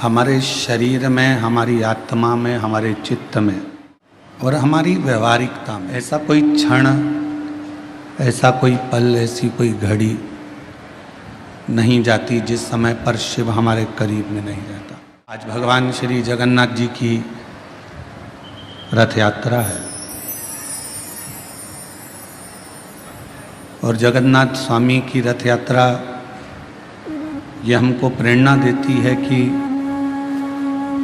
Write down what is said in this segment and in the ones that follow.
हमारे शरीर में, हमारी आत्मा में, हमारे चित्त में और हमारी व्यवहारिकता में ऐसा कोई क्षण, ऐसा कोई पल, ऐसी कोई घड़ी नहीं जाती जिस समय पर शिव हमारे करीब में नहीं रहता। आज भगवान श्री जगन्नाथ जी की रथ यात्रा है और जगन्नाथ स्वामी की रथ यात्रा ये हमको प्रेरणा देती है कि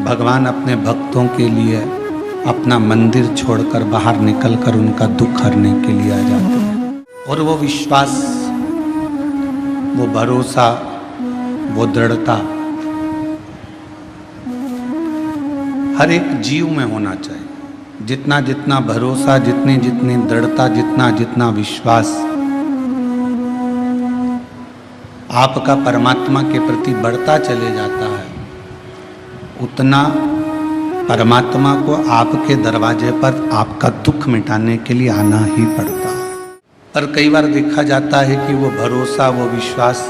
भगवान अपने भक्तों के लिए अपना मंदिर छोड़कर बाहर निकलकर उनका दुख हरने के लिए आ जाते हैं। और वो विश्वास, वो भरोसा, वो दृढ़ता हर एक जीव में होना चाहिए। जितना जितना भरोसा, जितनी जितनी दृढ़ता, जितना जितना विश्वास आपका परमात्मा के प्रति बढ़ता चले जाता है, उतना परमात्मा को आपके दरवाजे पर आपका दुख मिटाने के लिए आना ही पड़ता है। पर कई बार देखा जाता है कि वो भरोसा, वो विश्वास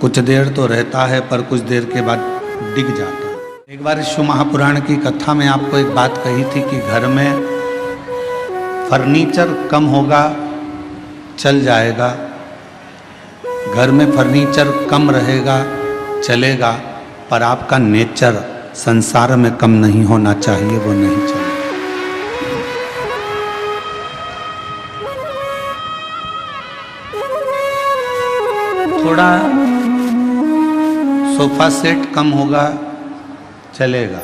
कुछ देर तो रहता है पर कुछ देर के बाद डिग जाता है। एक बार शिव महापुराण की कथा में आपको एक बात कही थी कि घर में फर्नीचर कम होगा, चल जाएगा, घर में फर्नीचर कम रहेगा, चलेगा, पर आपका नेचर संसार में कम नहीं होना चाहिए, वो नहीं चलेगा। थोड़ा सोफा सेट कम होगा, चलेगा,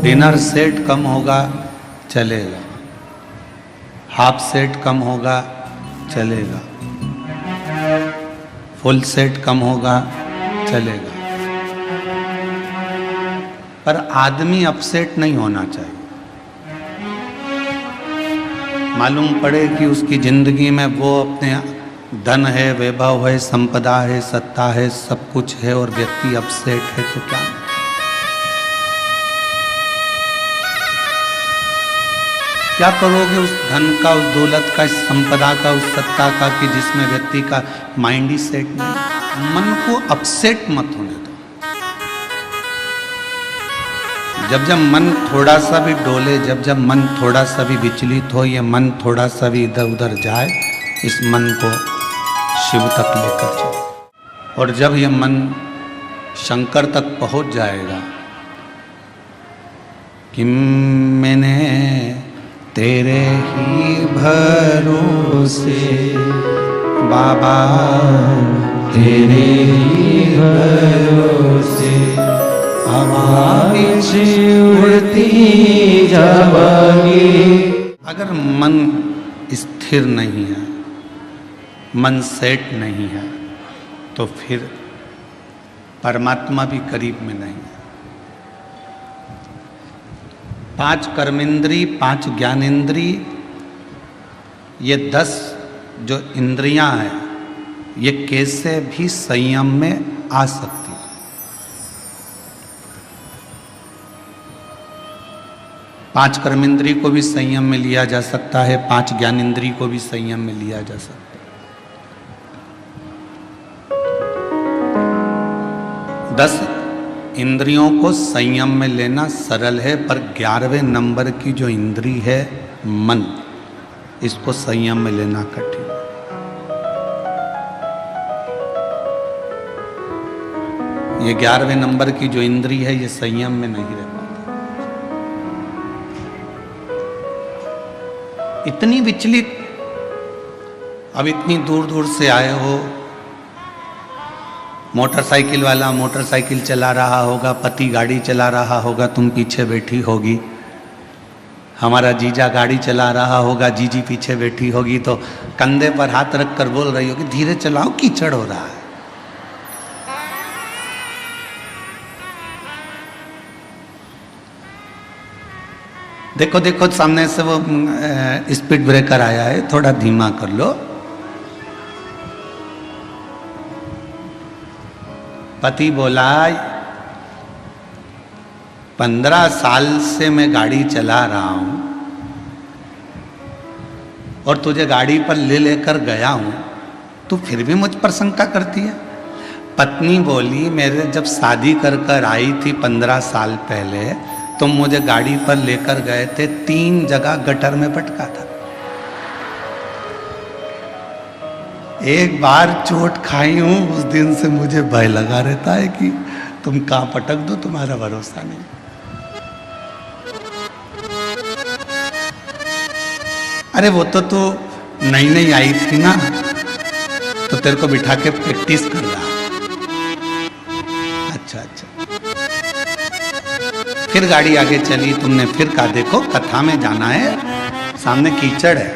डिनर सेट कम होगा, चलेगा, हाफ सेट कम होगा, चलेगा, फुल सेट कम होगा, चलेगा, पर आदमी अपसेट नहीं होना चाहिए। मालूम पड़े कि उसकी जिंदगी में वो अपने धन है, वैभव है, संपदा है, सत्ता है, सब कुछ है और व्यक्ति अपसेट है, तो क्या? क्या करोगे उस धन का, उस दौलत का, इस संपदा का, उस सत्ता का कि जिसमें व्यक्ति का माइंड ही सेट नहीं? मन को अपसेट मत होने दो। जब जब मन थोड़ा सा भी डोले, जब जब मन थोड़ा सा भी विचलित हो, ये मन थोड़ा सा भी इधर उधर जाए, इस मन को शिव तक लेकर चलो। और जब ये मन शंकर तक पहुंच जाएगा कि मैंने तेरे ही भरोसे बाबा, तेरे ही भरोसे हमारी उड़ती जावांगी। अगर मन स्थिर नहीं है, मन सेट नहीं है, तो फिर परमात्मा भी करीब में नहीं है। 5 कर्मेंद्री, 5 ज्ञानेंद्री, ये 10 जो इंद्रियां हैं, ये कैसे भी संयम में आ सकती है। 5 कर्मेंद्री को भी संयम में लिया जा सकता है, 5 ज्ञानेंद्री को भी संयम में लिया जा सकता है। 10 इंद्रियों को संयम में लेना सरल है, पर 11वें नंबर की जो इंद्री है मन, इसको संयम में लेना कठिन है। ये 11वें नंबर की जो इंद्री है, ये संयम में नहीं रह पाती। इतनी विचलित, अब इतनी दूर दूर से आए हो, मोटरसाइकिल वाला मोटरसाइकिल चला रहा होगा, पति गाड़ी चला रहा होगा, तुम पीछे बैठी होगी, हमारा जीजा गाड़ी चला रहा होगा, जीजी पीछे बैठी होगी, तो कंधे पर हाथ रखकर बोल रही होगी धीरे चलाओ, कीचड़ हो रहा है। देखो देखो सामने से वो स्पीड ब्रेकर आया है, थोड़ा धीमा कर लो। पति बोला 15 साल से मैं गाड़ी चला रहा हूं और तुझे गाड़ी पर ले लेकर गया हूं, तू फिर भी मुझ पर शंका करती है। पत्नी बोली मेरे जब शादी कर कर आई थी 15 साल पहले, तुम मुझे गाड़ी पर लेकर गए थे, 3 जगह गटर में पटका था। एक बार चोट खाई हूं, उस दिन से मुझे भय लगा रहता है कि तुम कहां पटक दो, तुम्हारा भरोसा नहीं। अरे वो तो तू नई नई आई थी ना, तो तेरे को बिठा के प्रैक्टिस कर रहा। अच्छा। फिर गाड़ी आगे चली, तुमने फिर कहा देखो कथा में जाना है, सामने कीचड़ है,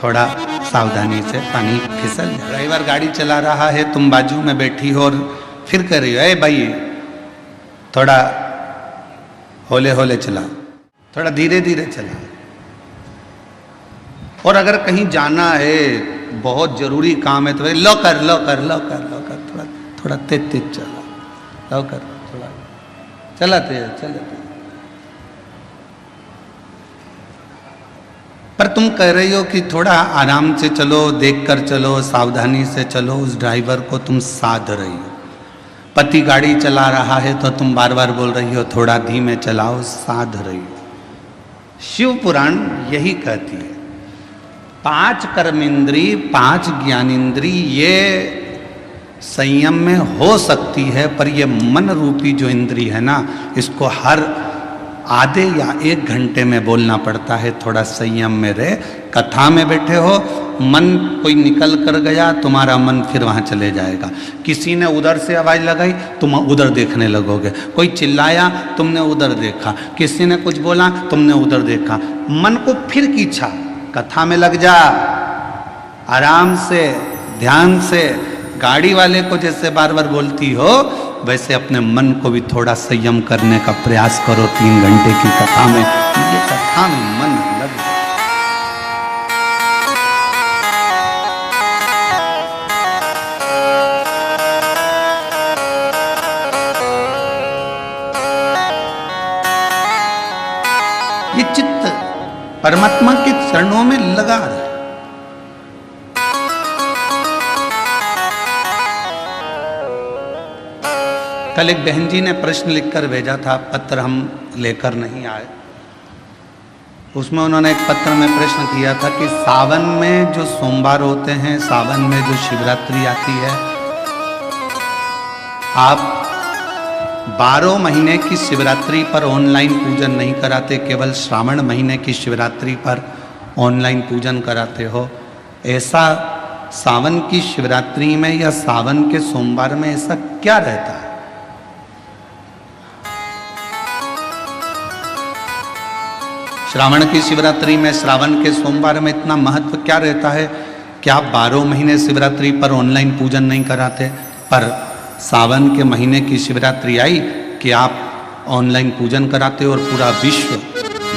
थोड़ा सावधानी से, पानी फिसल जाए। ड्राइवर गाड़ी चला रहा है, तुम बाजू में बैठी हो और फिर कह रही हो ए भाई थोड़ा होले होले चला, थोड़ा धीरे धीरे चला। और अगर कहीं जाना है, बहुत जरूरी काम है, तो लो कर थोड़ा तेज चला, लो कर थोड़ा चलाते। पर तुम कह रही हो कि थोड़ा आराम से चलो, देखकर चलो, सावधानी से चलो, उस ड्राइवर को तुम साध रही हो। पति गाड़ी चला रहा है तो तुम बार बार बोल रही हो थोड़ा धीमे चलाओ, साध रही हो। शिव पुराण यही कहती है 5 कर्मेंद्री 5 ज्ञानेंद्री ये संयम में हो सकती है, पर ये मन रूपी जो इंद्री है ना, इसको हर आधे या 1 घंटे में बोलना पड़ता है, थोड़ा संयम में रहे। कथा में बैठे हो, मन कोई निकल कर गया, तुम्हारा मन फिर वहाँ चले जाएगा। किसी ने उधर से आवाज़ लगाई, तुम उधर देखने लगोगे। कोई चिल्लाया, तुमने उधर देखा। किसी ने कुछ बोला, तुमने उधर देखा। मन को फिर खींचा, कथा में लग जा, आराम से, ध्यान से। गाड़ी वाले को जैसे बार बार बोलती हो, वैसे अपने मन को भी थोड़ा संयम करने का प्रयास करो। 3 घंटे की कथा में, ये कथा में मन लग जाए। ये चित्त परमात्मा के चरणों में लगा रहे। कल एक बहन जी ने प्रश्न लिखकर भेजा था, पत्र हम लेकर नहीं आए। उसमें उन्होंने एक पत्र में प्रश्न किया था कि सावन में जो सोमवार होते हैं, सावन में जो शिवरात्रि आती है, आप 12 महीने की शिवरात्रि पर ऑनलाइन पूजन नहीं कराते, केवल श्रावण महीने की शिवरात्रि पर ऑनलाइन पूजन कराते हो। ऐसा सावन की शिवरात्रि में या सावन के सोमवार में ऐसा क्या रहता है? श्रावण की शिवरात्रि में, श्रावण के सोमवार में इतना महत्व क्या रहता है कि आप 12 महीने शिवरात्रि पर ऑनलाइन पूजन नहीं कराते, पर सावन के महीने की शिवरात्रि आई कि आप ऑनलाइन पूजन कराते और पूरा विश्व,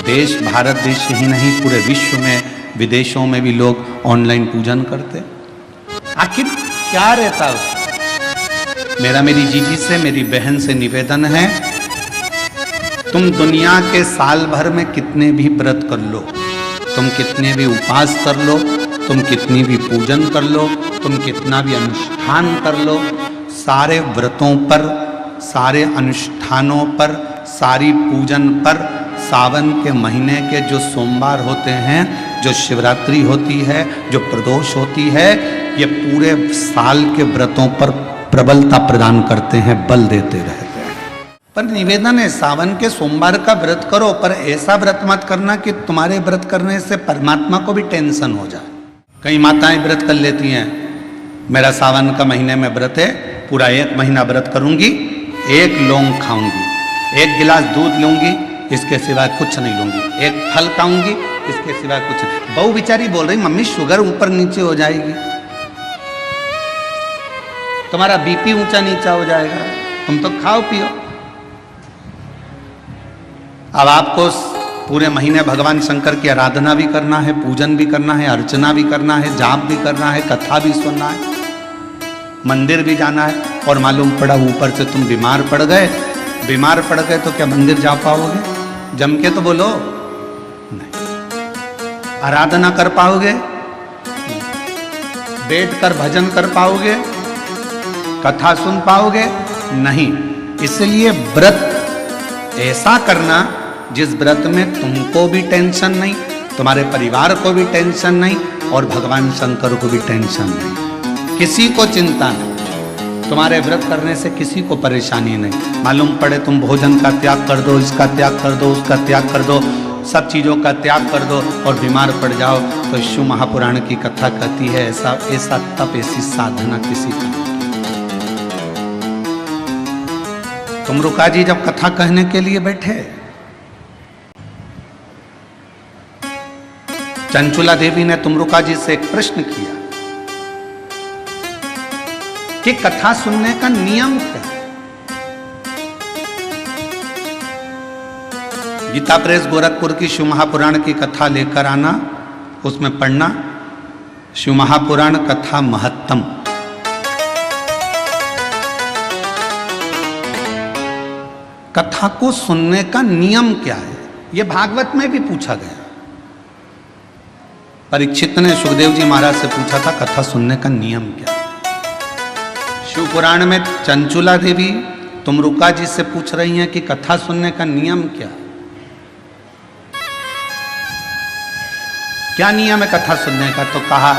देश, भारत देश ही नहीं, पूरे विश्व में, विदेशों में भी लोग ऑनलाइन पूजन करते। आखिर क्या रहता है? मेरा मेरी जीजी से, मेरी बहन से निवेदन है, तुम दुनिया के साल भर में कितने भी व्रत कर लो, तुम कितने भी उपास कर लो, तुम कितनी भी पूजन कर लो, तुम कितना भी अनुष्ठान कर लो, सारे व्रतों पर, सारे अनुष्ठानों पर, सारी पूजन पर, सावन के महीने के जो सोमवार होते हैं, जो शिवरात्रि होती है, जो प्रदोष होती है, ये पूरे साल के व्रतों पर प्रबलता प्रदान करते हैं, बल देते रहते हैं। पर निवेदन है, सावन के सोमवार का व्रत करो, पर ऐसा व्रत मत करना कि तुम्हारे व्रत करने से परमात्मा को भी टेंशन हो जाए। कई माताएं व्रत कर लेती हैं, मेरा सावन का महीने में व्रत है, पूरा 1 महीना व्रत करूंगी, 1 लौंग खाऊंगी, 1 गिलास दूध लूंगी, इसके सिवाय कुछ नहीं लूंगी, 1 फल खाऊंगी, इसके सिवाय कुछ नहीं। बहू बेचारी बोल रही मम्मी शुगर ऊपर नीचे हो जाएगी, तुम्हारा बीपी ऊंचा नीचा हो जाएगा, तुम तो खाओ पियो। अब आपको पूरे महीने भगवान शंकर की आराधना भी करना है, पूजन भी करना है, अर्चना भी करना है, जाप भी करना है, कथा भी सुनना है, मंदिर भी जाना है, और मालूम पड़ा ऊपर से तुम बीमार पड़ गए। बीमार पड़ गए तो क्या मंदिर जा पाओगे? जम के तो बोलो नहीं। आराधना कर पाओगे? बैठ कर भजन कर पाओगे? कथा सुन पाओगे नहीं। इसलिए व्रत ऐसा करना जिस व्रत में तुमको भी टेंशन नहीं, तुम्हारे परिवार को भी टेंशन नहीं, और भगवान शंकर को भी टेंशन नहीं, किसी को चिंता नहीं। तुम्हारे व्रत करने से किसी को परेशानी नहीं। मालूम पड़े तुम भोजन का त्याग कर दो, इसका त्याग कर दो, उसका त्याग कर दो, सब चीज़ों का त्याग कर दो और बीमार पड़ जाओ, तो शिव महापुराण की कथा कहती है ऐसा ऐसा तप, ऐसी साधना किसी का नहीं। तुमरुका जी जब कथा कहने के लिए बैठे, चंचुला देवी ने तुमरुका जी से एक प्रश्न किया कि कथा सुनने का नियम क्या है। गीता प्रेस गोरखपुर की शिव महापुराण की कथा लेकर आना, उसमें पढ़ना शिव महापुराण कथा महत्तम। कथा को सुनने का नियम क्या है, यह भागवत में भी पूछा गया। परीक्षित ने सुखदेव जी महाराज से पूछा था कथा सुनने का नियम क्या है। शिव पुराण में चंचुला देवी तुमरुका जी से पूछ रही हैं कि कथा सुनने का नियम क्या है। क्या नियम है कथा सुनने का? तो कहा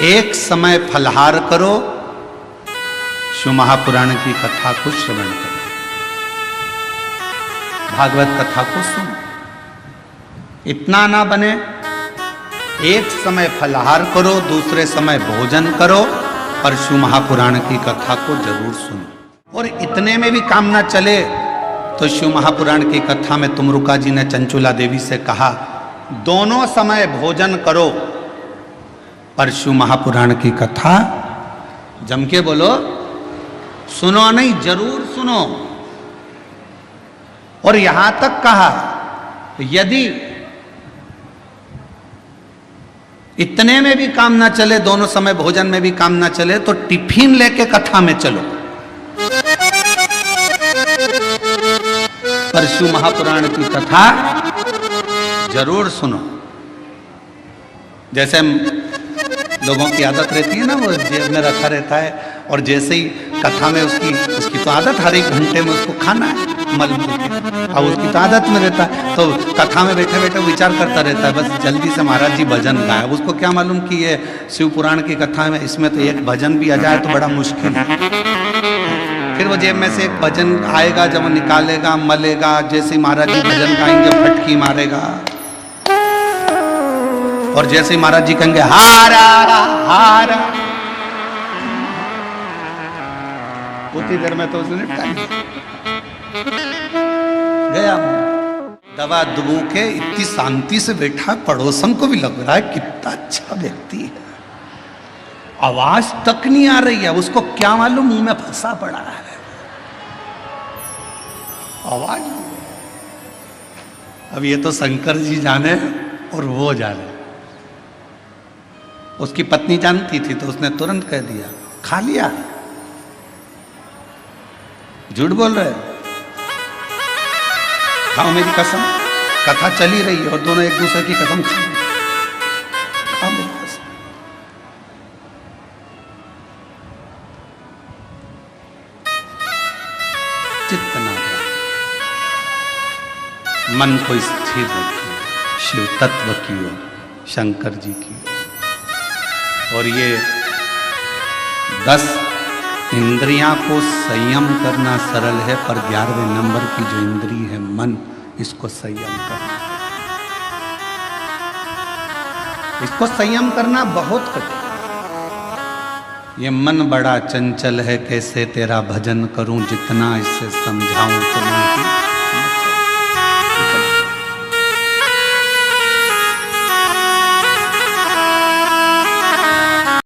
एक समय फलहार करो, शिव महापुराण की कथा को श्रवण करो, भागवत कथा को सुनो। इतना ना बने, एक समय फलहार करो, दूसरे समय भोजन करो, पर शिव महापुराण की कथा को जरूर सुनो। और इतने में भी काम ना चले तो शिव महापुराण की कथा में तुमरुका जी ने चंचुला देवी से कहा दोनों समय भोजन करो, पर शिव महापुराण की कथा जम के बोलो, सुनो नहीं, जरूर सुनो। और यहां तक कहा यदि इतने में भी काम ना चले, दोनों समय भोजन में भी काम ना चले, तो टिफिन लेके कथा में चलो, पर शिव महापुराण की कथा जरूर सुनो। जैसे लोगों की आदत रहती है ना, वो जेब में रखा रहता है, और जैसे ही कथा में उसकी तो आदत हर एक घंटे में उसको खाना है मल, अब उसकी तो आदत में रहता है, तो कथा में बैठे बैठे विचार करता रहता है बस जल्दी से महाराज जी भजन गाए। अब उसको क्या मालूम कि ये शिव पुराण की कथा में इसमें तो एक भजन भी आ जाए तो बड़ा मुश्किल है। फिर वो जेब में से एक भजन आएगा, जब वो निकालेगा, मलेगा, जैसे महाराज जी भजन गाएंगे फटकी मारेगा, और जैसे ही महाराज जी कहेंगे हारा हारा, उतनी देर में तो उसने निपटा गया। दवा दुबू के इतनी शांति से बैठा, पड़ोसन को भी लग रहा है कितना अच्छा व्यक्ति है, आवाज तक नहीं आ रही है, उसको क्या मालूम मुंह में फंसा पड़ा है आवाज। अब ये तो शंकर जी जाने और वो जाने। उसकी पत्नी जानती थी तो उसने तुरंत कह दिया खा लिया, झूठ बोल रहे, खाओ मेरी कसम, कथा चली रही है और दोनों एक दूसरे की कसम खा मेरी कसम। चित्त ना मन को स्थिर रखिए शिव तत्व की ओर, शंकर जी की ओर। और ये 10 इंद्रियां को संयम करना सरल है, पर 11वें नंबर की जो इंद्री है मन, इसको संयम करना है। इसको संयम करना बहुत कठिन। ये मन बड़ा चंचल है, कैसे तेरा भजन करूं, जितना इसे समझाऊं तो नहीं।